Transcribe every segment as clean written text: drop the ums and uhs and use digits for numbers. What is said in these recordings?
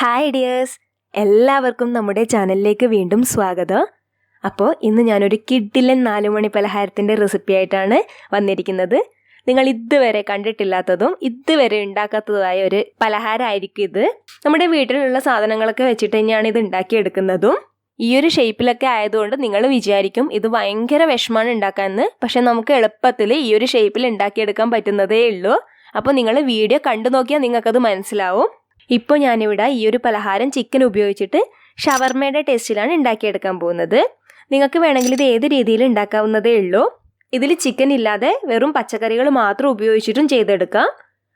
Hi dears, എല്ലാവർക്കും നമ്മുടെ ചാനലിലേക്ക് വീണ്ടും സ്വാഗതം. അപ്പോൾ ഇന്ന് ഞാനൊരു കിഡിലൻ 4 മണി പലഹാരത്തിൻ്റെ റെസിപ്പി ആയിട്ടാണ് വന്നിരിക്കുന്നത്. നിങ്ങൾ ഇതുവരെ കണ്ടിട്ടില്ലാത്തതും ഇതുവരെ ഉണ്ടാക്കാത്തതുമായ ഒരു പലഹാരമായിരിക്കും ഇത്. നമ്മുടെ വീട്ടിലുള്ള സാധനങ്ങളൊക്കെ വെച്ചിട്ട് തന്നെയാണ് ഇത് ഉണ്ടാക്കിയെടുക്കുന്നതും. ഈ ഒരു ഷേപ്പിലൊക്കെ ആയതുകൊണ്ട് നിങ്ങൾ വിചാരിക്കും ഇത് ഭയങ്കര വിഷമാണ് ഉണ്ടാക്കാമെന്ന്. പക്ഷെ നമുക്ക് എളുപ്പത്തിൽ ഈ ഒരു ഷേപ്പിൽ ഉണ്ടാക്കിയെടുക്കാൻ പറ്റുന്നതേ ഉള്ളൂ. അപ്പോൾ നിങ്ങൾ വീഡിയോ കണ്ടു നോക്കിയാൽ നിങ്ങൾക്കത് മനസ്സിലാവും. ഇപ്പോൾ ഞാനിവിടെ ഈ ഒരു പലഹാരം ചിക്കൻ ഉപയോഗിച്ചിട്ട് ഷവർമയുടെ ടേസ്റ്റിലാണ് ഉണ്ടാക്കിയെടുക്കാൻ പോകുന്നത്. നിങ്ങൾക്ക് വേണമെങ്കിൽ ഇത് ഏത് രീതിയിൽ ഉണ്ടാക്കാവുന്നതേ ഉള്ളൂ. ഇതിൽ ചിക്കൻ ഇല്ലാതെ വെറും പച്ചക്കറികൾ മാത്രം ഉപയോഗിച്ചിട്ടും ചെയ്തെടുക്കാം.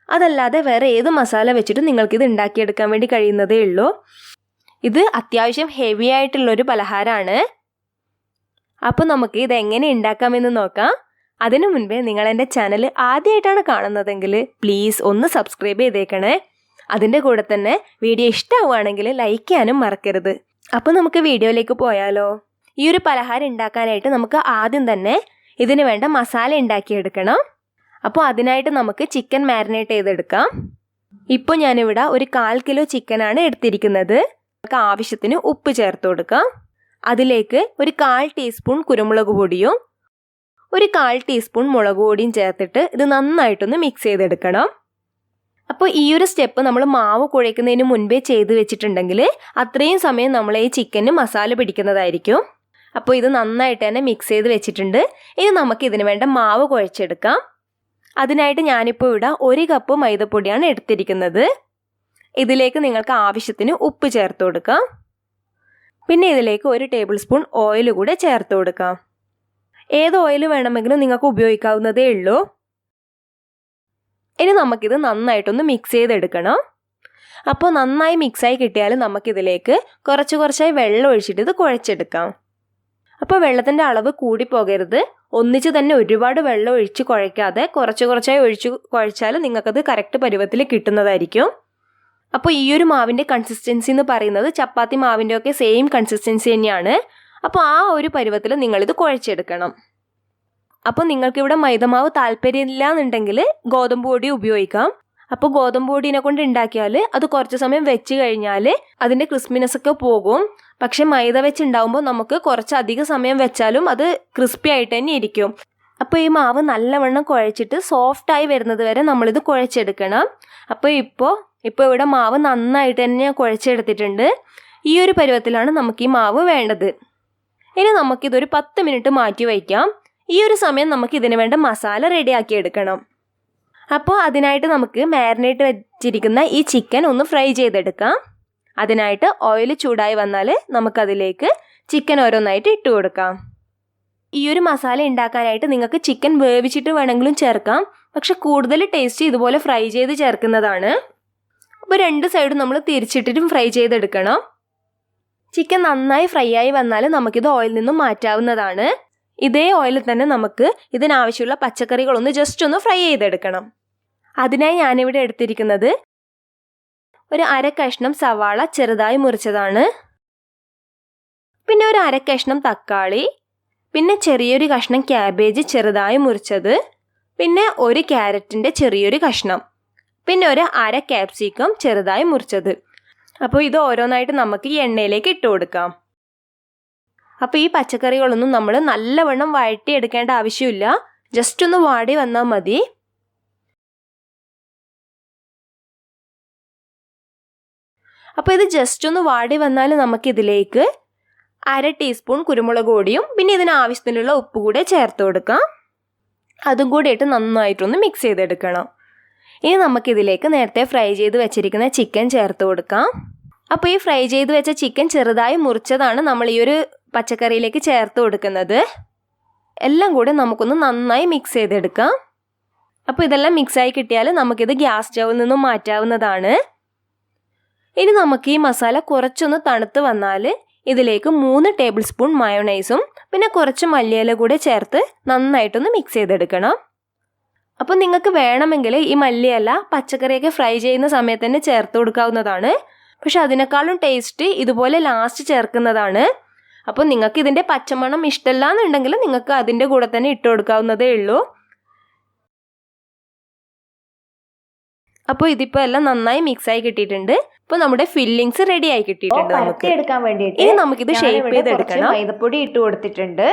അതല്ലാതെ വേറെ ഏത് മസാല വെച്ചിട്ടും നിങ്ങൾക്കിത് ഉണ്ടാക്കിയെടുക്കാൻ വേണ്ടി കഴിയുന്നതേ ഉള്ളൂ. ഇത് അത്യാവശ്യം ഹെവി ആയിട്ടുള്ളൊരു പലഹാരമാണ്. അപ്പോൾ നമുക്ക് ഇത് എങ്ങനെ ഉണ്ടാക്കാമെന്ന് നോക്കാം. അതിനു മുൻപേ നിങ്ങൾ എൻ്റെ ചാനൽ ആദ്യമായിട്ടാണ് കാണുന്നതെങ്കിൽ പ്ലീസ് ഒന്ന് സബ്സ്ക്രൈബ് ചെയ്തേക്കണേ. അതിൻ്റെ കൂടെ തന്നെ വീഡിയോ ഇഷ്ടമാവുകയാണെങ്കിൽ ലൈക്ക് ചെയ്യാനും മറക്കരുത്. അപ്പോൾ നമുക്ക് വീഡിയോയിലേക്ക് പോയാലോ. ഈ ഒരു പലഹാരം ഉണ്ടാക്കാനായിട്ട് നമുക്ക് ആദ്യം തന്നെ ഇതിന് വേണ്ട മസാല ഉണ്ടാക്കിയെടുക്കണം. അപ്പോൾ അതിനായിട്ട് നമുക്ക് ചിക്കൻ മാരിനേറ്റ് ചെയ്തെടുക്കാം. ഇപ്പോൾ ഞാനിവിടെ ഒരു 1/4 കിലോ ചിക്കനാണ് എടുത്തിരിക്കുന്നത്. നമുക്ക് ആവശ്യത്തിന് ഉപ്പ് ചേർത്ത് കൊടുക്കാം. അതിലേക്ക് ഒരു 1/4 ടീസ്പൂൺ കുരുമുളക് പൊടിയും ഒരു 1/4 ടീസ്പൂൺ മുളക് പൊടിയും ചേർത്തിട്ട് ഇത് നന്നായിട്ടൊന്ന് മിക്സ് ചെയ്തെടുക്കണം. അപ്പോൾ ഈ ഒരു സ്റ്റെപ്പ് നമ്മൾ മാവ് കുഴയ്ക്കുന്നതിന് മുൻപേ ചെയ്ത് വെച്ചിട്ടുണ്ടെങ്കിൽ അത്രയും സമയം നമ്മൾ ഈ ചിക്കന് മസാല പിടിക്കുന്നതായിരിക്കും. അപ്പോൾ ഇത് നന്നായിട്ട് തന്നെ മിക്സ് ചെയ്ത് വെച്ചിട്ടുണ്ട്. ഇനി നമുക്ക് ഇതിന് വേണ്ട മാവ് കുഴച്ചെടുക്കാം. അതിനായിട്ട് ഞാനിപ്പോൾ ഇവിടെ 1 കപ്പ് മൈദപ്പൊടിയാണ് എടുത്തിരിക്കുന്നത്. ഇതിലേക്ക് നിങ്ങൾക്ക് ആവശ്യത്തിന് ഉപ്പ് ചേർത്ത് കൊടുക്കാം. പിന്നെ ഇതിലേക്ക് 1 ടേബിൾ സ്പൂൺ ഓയിൽ കൂടെ ചേർത്ത് കൊടുക്കാം. ഏത് ഓയിൽ വേണമെങ്കിലും നിങ്ങൾക്ക് ഉപയോഗിക്കാവുന്നതേ ഉള്ളൂ. ഇനി നമുക്കിത് നന്നായിട്ടൊന്ന് മിക്സ് ചെയ്തെടുക്കണം. അപ്പോൾ നന്നായി മിക്സായി കിട്ടിയാൽ നമുക്കിതിലേക്ക് കുറച്ചായി വെള്ളം ഒഴിച്ചിട്ട് ഇത് കുഴച്ചെടുക്കാം. അപ്പോൾ വെള്ളത്തിൻ്റെ അളവ് കൂടി പോകരുത്. ഒന്നിച്ച് തന്നെ ഒരുപാട് വെള്ളം ഒഴിച്ച് കുഴയ്ക്കാതെ കുറച്ചായി ഒഴിച്ച് കുഴച്ചാൽ നിങ്ങൾക്കത് കറക്റ്റ് പരുവത്തിൽ കിട്ടുന്നതായിരിക്കും. അപ്പോൾ ഈ ഒരു മാവിൻ്റെ കൺസിസ്റ്റൻസി എന്ന് പറയുന്നത് ചപ്പാത്തി മാവിൻ്റെ ഒക്കെ സെയിം കൺസിസ്റ്റൻസി തന്നെയാണ്. അപ്പോൾ ആ ഒരു പരുവത്തിൽ നിങ്ങളിത് കുഴച്ചെടുക്കണം. അപ്പോൾ നിങ്ങൾക്കിവിടെ മൈദമാവ് താല്പര്യമില്ല എന്നുണ്ടെങ്കിൽ ഗോതമ്പ് പൊടി ഉപയോഗിക്കാം. അപ്പോൾ ഗോതമ്പ് പൊടിനെ കൊണ്ട് ഉണ്ടാക്കിയാൽ അത് കുറച്ച് സമയം വെച്ച് കഴിഞ്ഞാൽ അതിൻ്റെ ക്രിസ്പിനെസ് ഒക്കെ പോകും. പക്ഷെ മൈദ വെച്ച് ഉണ്ടാകുമ്പോൾ നമുക്ക് കുറച്ചധികം സമയം വെച്ചാലും അത് ക്രിസ്പി ആയിട്ട് തന്നെ ഇരിക്കും. അപ്പോൾ ഈ മാവ് നല്ലവണ്ണം കുഴച്ചിട്ട് സോഫ്റ്റായി വരുന്നത് വരെ നമ്മളിത് കുഴച്ചെടുക്കണം. അപ്പോൾ ഇപ്പോൾ ഇവിടെ മാവ് നന്നായിട്ട് തന്നെ കുഴച്ചെടുത്തിട്ടുണ്ട്. ഈ ഒരു പരുവത്തിലാണ് നമുക്ക് ഈ മാവ് വേണ്ടത്. ഇനി നമുക്കിതൊരു 10 മിനിറ്റ് മാറ്റി വയ്ക്കാം. ഈ ഒരു സമയം നമുക്ക് ഇതിന് വേണ്ട മസാല റെഡിയാക്കി എടുക്കണം. അപ്പോൾ അതിനായിട്ട് നമുക്ക് മാരിനേറ്റ് വെച്ചിരിക്കുന്ന ഈ ചിക്കൻ ഒന്ന് ഫ്രൈ ചെയ്തെടുക്കാം. അതിനായിട്ട് ഓയിൽ ചൂടായി വന്നാൽ നമുക്കതിലേക്ക് ചിക്കൻ ഓരോന്നായിട്ട് ഇട്ട് കൊടുക്കാം. ഈ ഒരു മസാല ഉണ്ടാക്കാനായിട്ട് നിങ്ങൾക്ക് ചിക്കൻ വേവിച്ചിട്ട് വേണമെങ്കിലും ചേർക്കാം. പക്ഷെ കൂടുതൽ ടേസ്റ്റ് ഇതുപോലെ ഫ്രൈ ചെയ്ത് ചേർക്കുന്നതാണ്. അപ്പോൾ 2 സൈഡും നമ്മൾ തിരിച്ചിട്ടിട്ടും ഫ്രൈ ചെയ്തെടുക്കണം. ചിക്കൻ നന്നായി ഫ്രൈ ആയി വന്നാൽ നമുക്കിത് ഓയിലിൽ നിന്നും മാറ്റാവുന്നതാണ്. ഇതേ ഓയിലിൽ തന്നെ നമുക്ക് ഇതിനാവശ്യമുള്ള പച്ചക്കറികളൊന്ന് ജസ്റ്റ് ഒന്ന് ഫ്രൈ ചെയ്തെടുക്കണം. അതിനായി ഞാനിവിടെ എടുത്തിരിക്കുന്നത് ഒരു 1/2 കഷ്ണം സവാള ചെറുതായി മുറിച്ചതാണ്. പിന്നെ ഒരു 1/2 കഷ്ണം തക്കാളി, പിന്നെ ചെറിയൊരു കഷ്ണം ക്യാബേജ് ചെറുതായി മുറിച്ചത്, പിന്നെ ഒരു ക്യാരറ്റിൻ്റെ ചെറിയൊരു കഷ്ണം, പിന്നെ ഒരു 1/2 ക്യാപ്സിക്കം ചെറുതായി മുറിച്ചത്. അപ്പോൾ ഇത് ഓരോന്നായിട്ട് നമുക്ക് ഈ എണ്ണയിലേക്ക് ഇട്ട് കൊടുക്കാം. അപ്പോൾ ഈ പച്ചക്കറികളൊന്നും നമ്മൾ നല്ലവണ്ണം വഴറ്റിയെടുക്കേണ്ട ആവശ്യമില്ല. ജസ്റ്റ് ഒന്ന് വാടി വന്നാൽ മതി. അപ്പോൾ ഇത് ജസ്റ്റ് ഒന്ന് വാടി വന്നാൽ നമുക്കിതിലേക്ക് 1/2 ടീസ്പൂൺ കുരുമുളക് പൊടിയും പിന്നെ ഇതിനാവശ്യത്തിനുള്ള ഉപ്പ് കൂടെ ചേർത്ത് കൊടുക്കാം. അതും കൂടി ഇട്ട് നന്നായിട്ടൊന്ന് മിക്സ് ചെയ്തെടുക്കണം. ഇനി നമുക്കിതിലേക്ക് നേരത്തെ ഫ്രൈ ചെയ്ത് വെച്ചിരിക്കുന്ന ചിക്കൻ ചേർത്ത് കൊടുക്കാം. അപ്പോൾ ഈ ഫ്രൈ ചെയ്ത് വെച്ച ചിക്കൻ ചെറുതായി മുറിച്ചതാണ് നമ്മൾ ഈ ഒരു പച്ചക്കറിയിലേക്ക് ചേർത്ത് കൊടുക്കുന്നത്. എല്ലാം കൂടെ നമുക്കൊന്ന് നന്നായി മിക്സ് ചെയ്തെടുക്കാം. അപ്പോൾ ഇതെല്ലാം മിക്സായി കിട്ടിയാൽ നമുക്കിത് ഗ്യാസ് സ്റ്റൗവിൽ നിന്നും മാറ്റാവുന്നതാണ്. ഇനി നമുക്ക് ഈ മസാല കുറച്ചൊന്ന് തണുത്ത് വന്നാൽ ഇതിലേക്ക് 3 ടേബിൾ സ്പൂൺ മയോണൈസും പിന്നെ കുറച്ച് മല്ലിയില കൂടെ ചേർത്ത് നന്നായിട്ടൊന്ന് മിക്സ് ചെയ്തെടുക്കണം. അപ്പോൾ നിങ്ങൾക്ക് വേണമെങ്കിൽ ഈ മല്ലിയില പച്ചക്കറിയൊക്കെ ഫ്രൈ ചെയ്യുന്ന സമയത്ത് തന്നെ ചേർത്ത് കൊടുക്കാവുന്നതാണ്. പക്ഷെ അതിനേക്കാളും ടേസ്റ്റ് ഇതുപോലെ ലാസ്റ്റ് ചേർക്കുന്നതാണ്. അപ്പോൾ നിങ്ങൾക്ക് ഇതിൻ്റെ പച്ചമണം ഇഷ്ടമല്ല എന്നുണ്ടെങ്കിൽ നിങ്ങൾക്ക് അതിൻ്റെ കൂടെ തന്നെ ഇട്ട് കൊടുക്കാവുന്നതേ ഉള്ളൂ. അപ്പോൾ ഇതിപ്പോൾ എല്ലാം നന്നായി മിക്സായി കിട്ടിയിട്ടുണ്ട്. ഇപ്പോൾ നമ്മുടെ ഫില്ലിങ്സ് റെഡി ആയി കിട്ടിയിട്ടുണ്ട്. നമുക്ക് എടുക്കാൻ വേണ്ടിയിട്ട് ഇനി നമുക്കിത് ഷേപ്പ് ചെയ്തെടുക്കണം. മൈദപ്പൊടി ഇട്ട് കൊടുത്തിട്ടുണ്ട്.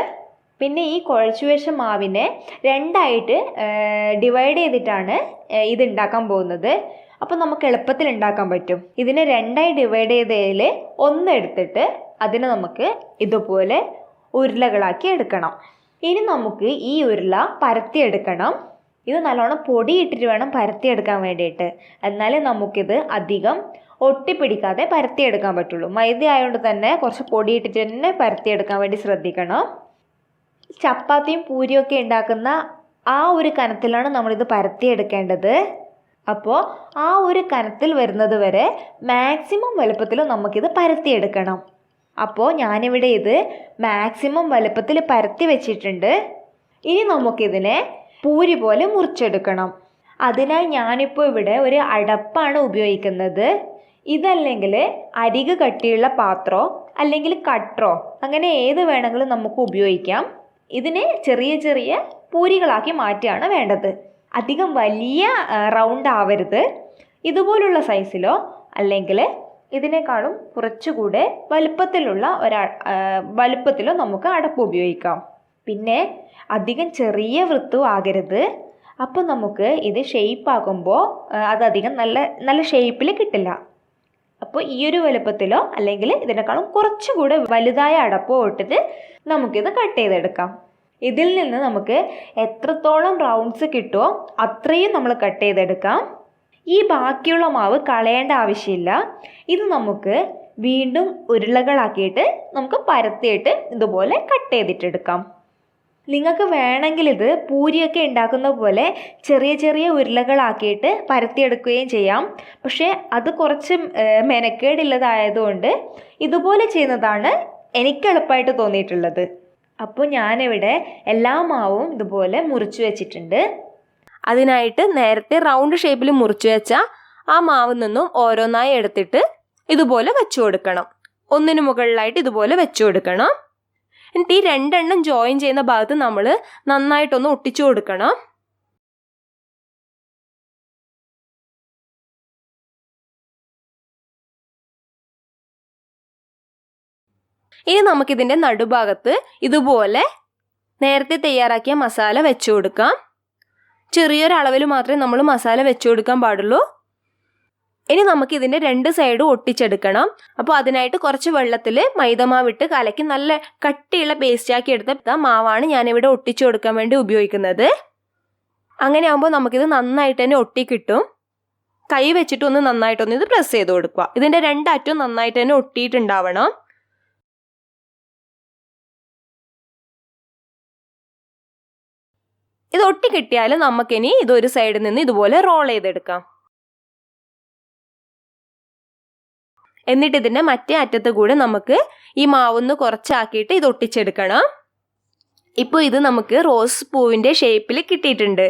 പിന്നെ ഈ കുഴച്ചു വെച്ച മാവിനെ രണ്ടായിട്ട് ഡിവൈഡ് ചെയ്തിട്ടാണ് ഇത് ഉണ്ടാക്കാൻ പോകുന്നത്. അപ്പോൾ നമുക്ക് എളുപ്പത്തിൽ ഉണ്ടാക്കാൻ പറ്റും. ഇതിനെ രണ്ടായി ഡിവൈഡ് ചെയ്തതിൽ ഒന്ന് എടുത്തിട്ട് അതിനെ നമുക്ക് ഇതുപോലെ ഉരുളകളാക്കി എടുക്കണം. ഇനി നമുക്ക് ഈ ഉരുള പരത്തിയെടുക്കണം. ഇത് നല്ലോണം പൊടിയിട്ടിട്ട് വേണം പരത്തിയെടുക്കാൻ വേണ്ടിയിട്ട്. എന്നാലേ നമുക്കിത് അധികം ഒട്ടിപ്പിടിക്കാതെ പരത്തിയെടുക്കാൻ പറ്റുള്ളൂ. മൈദ ആയതുകൊണ്ട് തന്നെ കുറച്ച് പൊടിയിട്ടിട്ട് തന്നെ പരത്തിയെടുക്കാൻ വേണ്ടി ശ്രദ്ധിക്കണം. ചപ്പാത്തിയും പൂരിയും ഒക്കെ ഉണ്ടാക്കുന്ന ആ ഒരു കനത്തിലാണ് നമ്മളിത് പരത്തിയെടുക്കേണ്ടത്. അപ്പോൾ ആ ഒരു കനത്തിൽ വരുന്നത് വരെ മാക്സിമം വലുപ്പത്തിൽ നമുക്കിത് പരത്തിയെടുക്കണം. അപ്പോൾ ഞാനിവിടെ ഇത് മാക്സിമം വലുപ്പത്തിൽ പരത്തി വെച്ചിട്ടുണ്ട്. ഇനി നമുക്കിതിനെ പൂരി പോലെ മുറിച്ചെടുക്കണം. അതിനായി ഞാനിപ്പോൾ ഇവിടെ ഒരു അടപ്പാണ് ഉപയോഗിക്കുന്നത്. ഇതല്ലെങ്കിൽ അരികു കട്ടിയുള്ള പാത്രമോ അല്ലെങ്കിൽ കട്ടറോ അങ്ങനെ ഏത് വേണമെങ്കിലും നമുക്ക് ഉപയോഗിക്കാം. ഇതിനെ ചെറിയ ചെറിയ പൂരികളാക്കി മാറ്റുകയാണ് വേണ്ടത്. അധികം വലിയ റൗണ്ട് ആവരുത്. ഇതുപോലുള്ള സൈസിലോ അല്ലെങ്കിൽ ഇതിനേക്കാളും കുറച്ചുകൂടെ വലുപ്പത്തിലോ നമുക്ക് അടപ്പ് ഉപയോഗിക്കാം. പിന്നെ അധികം ചെറിയ വൃത്തവും ആകരുത്. അപ്പോൾ നമുക്ക് ഇത് ഷേപ്പ് ആക്കുമ്പോൾ അതധികം നല്ല ഷേപ്പിൽ കിട്ടില്ല. അപ്പോൾ ഈ ഒരു വലുപ്പത്തിലോ അല്ലെങ്കിൽ ഇതിനേക്കാളും കുറച്ചുകൂടെ വലുതായ അടപ്പോ ഇട്ടിട്ട് നമുക്കിത് കട്ട് ചെയ്തെടുക്കാം. ഇതിൽ നിന്ന് നമുക്ക് എത്രത്തോളം റൗണ്ട്സ് കിട്ടുമോ അത്രയും നമ്മൾ കട്ട് ചെയ്തെടുക്കാം. ഈ ബാക്കിയുള്ള മാവ് കളയേണ്ട ആവശ്യമില്ല. ഇത് നമുക്ക് വീണ്ടും ഉരുളകളാക്കിയിട്ട് നമുക്ക് പരത്തിയിട്ട് ഇതുപോലെ കട്ട് ചെയ്തിട്ടെടുക്കാം. നിങ്ങൾക്ക് വേണമെങ്കിൽ ഇത് പൂരിയൊക്കെ ഉണ്ടാക്കുന്ന പോലെ ചെറിയ ചെറിയ ഉരുളകളാക്കിയിട്ട് പരത്തിയെടുക്കുകയും ചെയ്യാം. പക്ഷേ അത് കുറച്ച് മെനക്കേടുള്ളതായതുകൊണ്ട് ഇതുപോലെ ചെയ്യുന്നതാണ് എനിക്ക് എളുപ്പമായിട്ട് തോന്നിയിട്ടുള്ളത്. അപ്പോൾ ഞാനിവിടെ എല്ലാ മാവും ഇതുപോലെ മുറിച്ച് വെച്ചിട്ടുണ്ട്. അതിനായിട്ട് നേരത്തെ റൗണ്ട് ഷേപ്പിൽ മുറിച്ച് വെച്ച ആ മാവിൽ നിന്നും ഓരോന്നായി എടുത്തിട്ട് ഇതുപോലെ വെച്ചു കൊടുക്കണം. ഒന്നിനു മുകളിലായിട്ട് ഇതുപോലെ വെച്ചു കൊടുക്കണം. എന്നിട്ട് ഈ രണ്ടെണ്ണം ജോയിൻ ചെയ്യുന്ന ഭാഗത്ത് നമ്മൾ നന്നായിട്ടൊന്ന് ഒട്ടിച്ചു കൊടുക്കണം. ഇനി നമുക്കിതിൻ്റെ നടുഭാഗത്ത് ഇതുപോലെ നേരത്തെ തയ്യാറാക്കിയ മസാല വെച്ചു കൊടുക്കാം. ചെറിയൊരളവിൽ മാത്രമേ നമ്മൾ മസാല വെച്ചു കൊടുക്കാൻ പാടുള്ളൂ. ഇനി നമുക്ക് ഇതിൻ്റെ രണ്ട് സൈഡും ഒട്ടിച്ചെടുക്കണം. അപ്പോൾ അതിനായിട്ട് കുറച്ച് വെള്ളത്തിൽ മൈദമാവിട്ട് കലക്കി നല്ല കട്ടിയുള്ള പേസ്റ്റാക്കി എടുത്ത മാവാണ് ഞാനിവിടെ ഒട്ടിച്ചു കൊടുക്കാൻ വേണ്ടി ഉപയോഗിക്കുന്നത്. അങ്ങനെ ആകുമ്പോൾ നമുക്കിത് നന്നായിട്ട് തന്നെ ഒട്ടി കിട്ടും. കൈ വെച്ചിട്ടൊന്ന് നന്നായിട്ടൊന്ന് ഇത് പ്രസ് ചെയ്ത് കൊടുക്കുക. ഇതിൻ്റെ രണ്ടറ്റവും നന്നായിട്ട് തന്നെ ഒട്ടിയിട്ടുണ്ടാവണം. ഇത് ഒട്ടി കിട്ടിയാൽ നമുക്കിനി ഇതൊരു സൈഡിൽ നിന്ന് ഇതുപോലെ റോൾ ചെയ്തെടുക്കാം. എന്നിട്ട് ഇതിൻ്റെ മറ്റേ അറ്റത്ത് കൂടെ നമുക്ക് ഈ മാവൊന്ന് കുറച്ചാക്കിയിട്ട് ഇത് ഒട്ടിച്ചെടുക്കണം. ഇപ്പോൾ ഇത് നമുക്ക് റോസ് പൂവിൻ്റെ ഷേപ്പിൽ കിട്ടിയിട്ടുണ്ട്.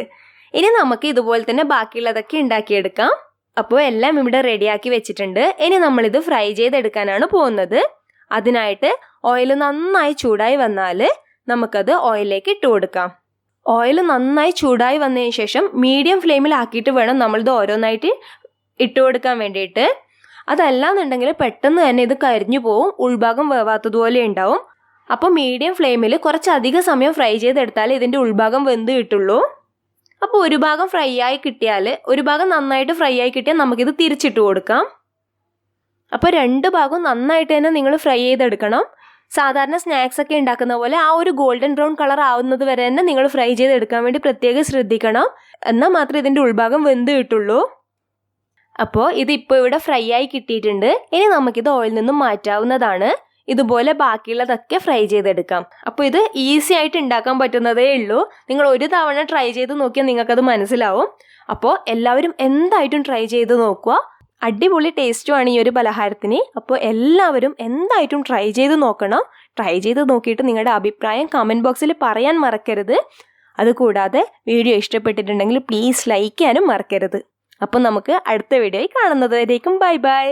ഇനി നമുക്ക് ഇതുപോലെ തന്നെ ബാക്കിയുള്ളതൊക്കെ ഉണ്ടാക്കിയെടുക്കാം. അപ്പോൾ എല്ലാം ഇവിടെ റെഡിയാക്കി വെച്ചിട്ടുണ്ട്. ഇനി നമ്മളിത് ഫ്രൈ ചെയ്തെടുക്കാനാണ് പോകുന്നത്. അതിനായിട്ട് ഓയിൽ നന്നായി ചൂടായി വന്നാൽ നമുക്കത് ഓയിലിലേക്ക് ഇട്ട് കൊടുക്കാം. ഓയിൽ നന്നായി ചൂടായി വന്നതിന് ശേഷം മീഡിയം ഫ്ലെയിമിലാക്കിയിട്ട് വേണം നമ്മളിത് ഓരോന്നായിട്ട് ഇട്ട് കൊടുക്കാൻ വേണ്ടിയിട്ട്. അതല്ലാന്നുണ്ടെങ്കിൽ പെട്ടെന്ന് തന്നെ ഇത് കരിഞ്ഞു പോവും, ഉൾഭാഗം വേവാത്തതുപോലെ ഉണ്ടാവും. അപ്പോൾ മീഡിയം ഫ്ലെയിമിൽ കുറച്ചധികം സമയം ഫ്രൈ ചെയ്തെടുത്താൽ ഇതിൻ്റെ ഉൾഭാഗം വെന്ത് കിട്ടുള്ളൂ. അപ്പോൾ ഒരു ഭാഗം ഫ്രൈ ആയി കിട്ടിയാൽ, ഒരു ഭാഗം നന്നായിട്ട് ഫ്രൈ ആയി കിട്ടിയാൽ നമുക്കിത് തിരിച്ചിട്ട് കൊടുക്കാം. അപ്പോൾ രണ്ട് ഭാഗവും നന്നായിട്ട് തന്നെ നിങ്ങൾ ഫ്രൈ ചെയ്തെടുക്കണം. സാധാരണ സ്നാക്സ് ഒക്കെ ഉണ്ടാക്കുന്ന പോലെ ആ ഒരു ഗോൾഡൻ ബ്രൗൺ കളർ ആവുന്നത് വരെ തന്നെ നിങ്ങൾ ഫ്രൈ ചെയ്തെടുക്കാൻ വേണ്ടി പ്രത്യേകം ശ്രദ്ധിക്കണം. എന്നാൽ മാത്രമേ ഇതിൻ്റെ ഉൾഭാഗം വെന്ത് കിട്ടുള്ളൂ. അപ്പോൾ ഇതിപ്പോൾ ഇവിടെ ഫ്രൈ ആയി കിട്ടിയിട്ടുണ്ട്. ഇനി നമുക്കിത് ഓയിലിൽ നിന്നും മാറ്റാവുന്നതാണ്. ഇതുപോലെ ബാക്കിയുള്ളതൊക്കെ ഫ്രൈ ചെയ്തെടുക്കാം. അപ്പോൾ ഇത് ഈസി ആയിട്ട് ഉണ്ടാക്കാൻ പറ്റുന്നതേ ഉള്ളൂ. നിങ്ങൾ ഒരു തവണ ട്രൈ ചെയ്ത് നോക്കിയാൽ നിങ്ങൾക്കത് മനസ്സിലാവും. അപ്പോൾ എല്ലാവരും എന്തായിട്ടും ട്രൈ ചെയ്ത് നോക്കുക. അടിപൊളി ടേസ്റ്റുമാണ് ഈ ഒരു പലഹാരത്തിന്. അപ്പോൾ എല്ലാവരും എന്തായിട്ടും ട്രൈ ചെയ്ത് നോക്കണം. ട്രൈ ചെയ്ത് നോക്കിയിട്ട് നിങ്ങളുടെ അഭിപ്രായം കമൻറ്റ് ബോക്സിൽ പറയാൻ മറക്കരുത്. അതുകൂടാതെ വീഡിയോ ഇഷ്ടപ്പെട്ടിട്ടുണ്ടെങ്കിൽ പ്ലീസ് ലൈക്ക് ചെയ്യാനും മറക്കരുത്. അപ്പോൾ നമുക്ക് അടുത്ത വീഡിയോയിൽ കാണുന്നത് വരേക്കും ബൈ ബൈ.